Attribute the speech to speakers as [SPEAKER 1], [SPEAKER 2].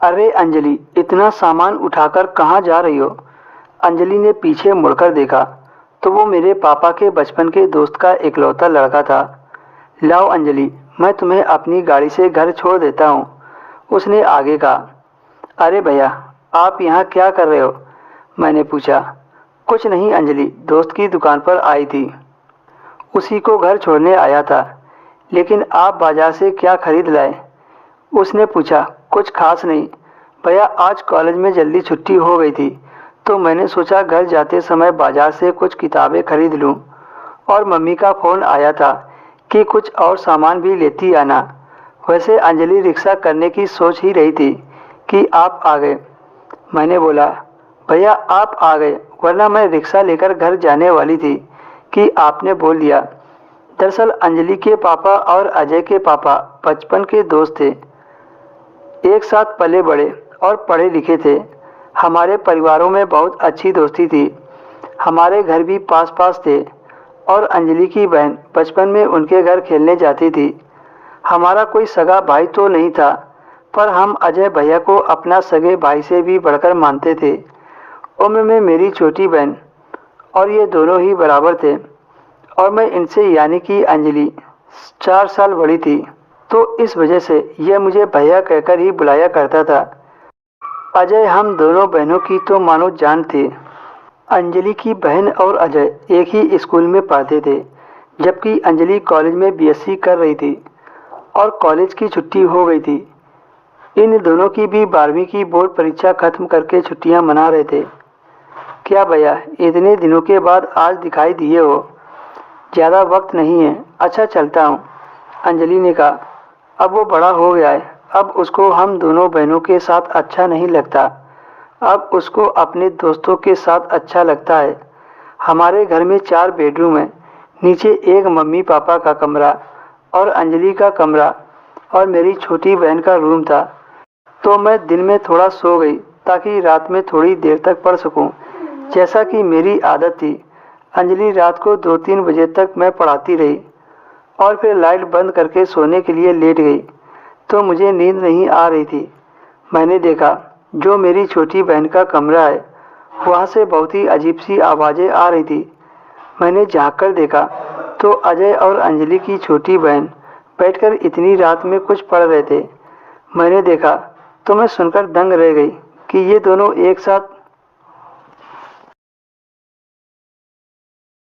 [SPEAKER 1] अरे अंजलि, इतना सामान उठाकर कहाँ जा रही हो? अंजलि ने पीछे मुड़कर देखा तो वो मेरे पापा के बचपन के दोस्त का इकलौता लड़का था। लाओ अंजलि, मैं तुम्हें अपनी गाड़ी से घर छोड़ देता हूँ, उसने आगे कहा। अरे भैया, आप यहाँ क्या कर रहे हो? मैंने पूछा। कुछ नहीं अंजलि, दोस्त की दुकान पर आई थी, उसी को घर छोड़ने आया था। लेकिन आप बाजार से क्या खरीद लाए? उसने पूछा। कुछ खास नहीं भैया, आज कॉलेज में जल्दी छुट्टी हो गई थी तो मैंने सोचा घर जाते समय बाजार से कुछ किताबें खरीद लूं। और मम्मी का फ़ोन आया था कि कुछ और सामान भी लेती आना। वैसे अंजलि रिक्शा करने की सोच ही रही थी कि आप आ गए। मैंने बोला, भैया आप आ गए, वरना मैं रिक्शा लेकर घर जाने वाली थी कि आपने बोल दिया। दरअसल अंजलि के पापा और अजय के पापा बचपन के दोस्त थे, एक साथ पले बड़े और पढ़े लिखे थे। हमारे परिवारों में बहुत अच्छी दोस्ती थी। हमारे घर भी पास पास थे और अंजलि की बहन बचपन में उनके घर खेलने जाती थी। हमारा कोई सगा भाई तो नहीं था, पर हम अजय भैया को अपना सगे भाई से भी बढ़कर मानते थे। उम्र में मेरी छोटी बहन और ये दोनों ही बराबर थे और मैं इनसे यानी कि अंजलि 4 साल बड़ी थी, तो इस वजह से यह मुझे भैया कहकर ही बुलाया करता था। अजय हम दोनों बहनों की तो मानो जान थे। अंजलि की बहन और अजय एक ही स्कूल में पढ़ते थे, जबकि अंजलि कॉलेज में बीएससी कर रही थी और कॉलेज की छुट्टी हो गई थी। इन दोनों की भी 12वीं की बोर्ड परीक्षा खत्म करके छुट्टियां मना रहे थे। क्या भैया, इतने दिनों के बाद आज दिखाई दिए हो? ज़्यादा वक्त नहीं है, अच्छा चलता हूँ, अंजलि ने कहा। अब वो बड़ा हो गया है, अब उसको हम दोनों बहनों के साथ अच्छा नहीं लगता, अब उसको अपने दोस्तों के साथ अच्छा लगता है। हमारे घर में 4 बेडरूम हैं, नीचे एक मम्मी पापा का कमरा और अंजलि का कमरा और मेरी छोटी बहन का रूम था। तो मैं दिन में थोड़ा सो गई ताकि रात में थोड़ी देर तक पढ़ सकूं, जैसा कि मेरी आदत थी। अंजलि रात को 2-3 बजे तक मैं पढ़ाती रही और फिर लाइट बंद करके सोने के लिए लेट गई तो मुझे नींद नहीं आ रही थी। मैंने देखा जो मेरी छोटी बहन का कमरा है, वहाँ से बहुत ही अजीब सी आवाज़ें आ रही थी। मैंने झाँक कर देखा तो अजय और अंजलि की छोटी बहन बैठकर इतनी रात में कुछ पढ़ रहे थे। मैंने देखा तो मैं सुनकर दंग रह गई कि ये दोनों एक साथ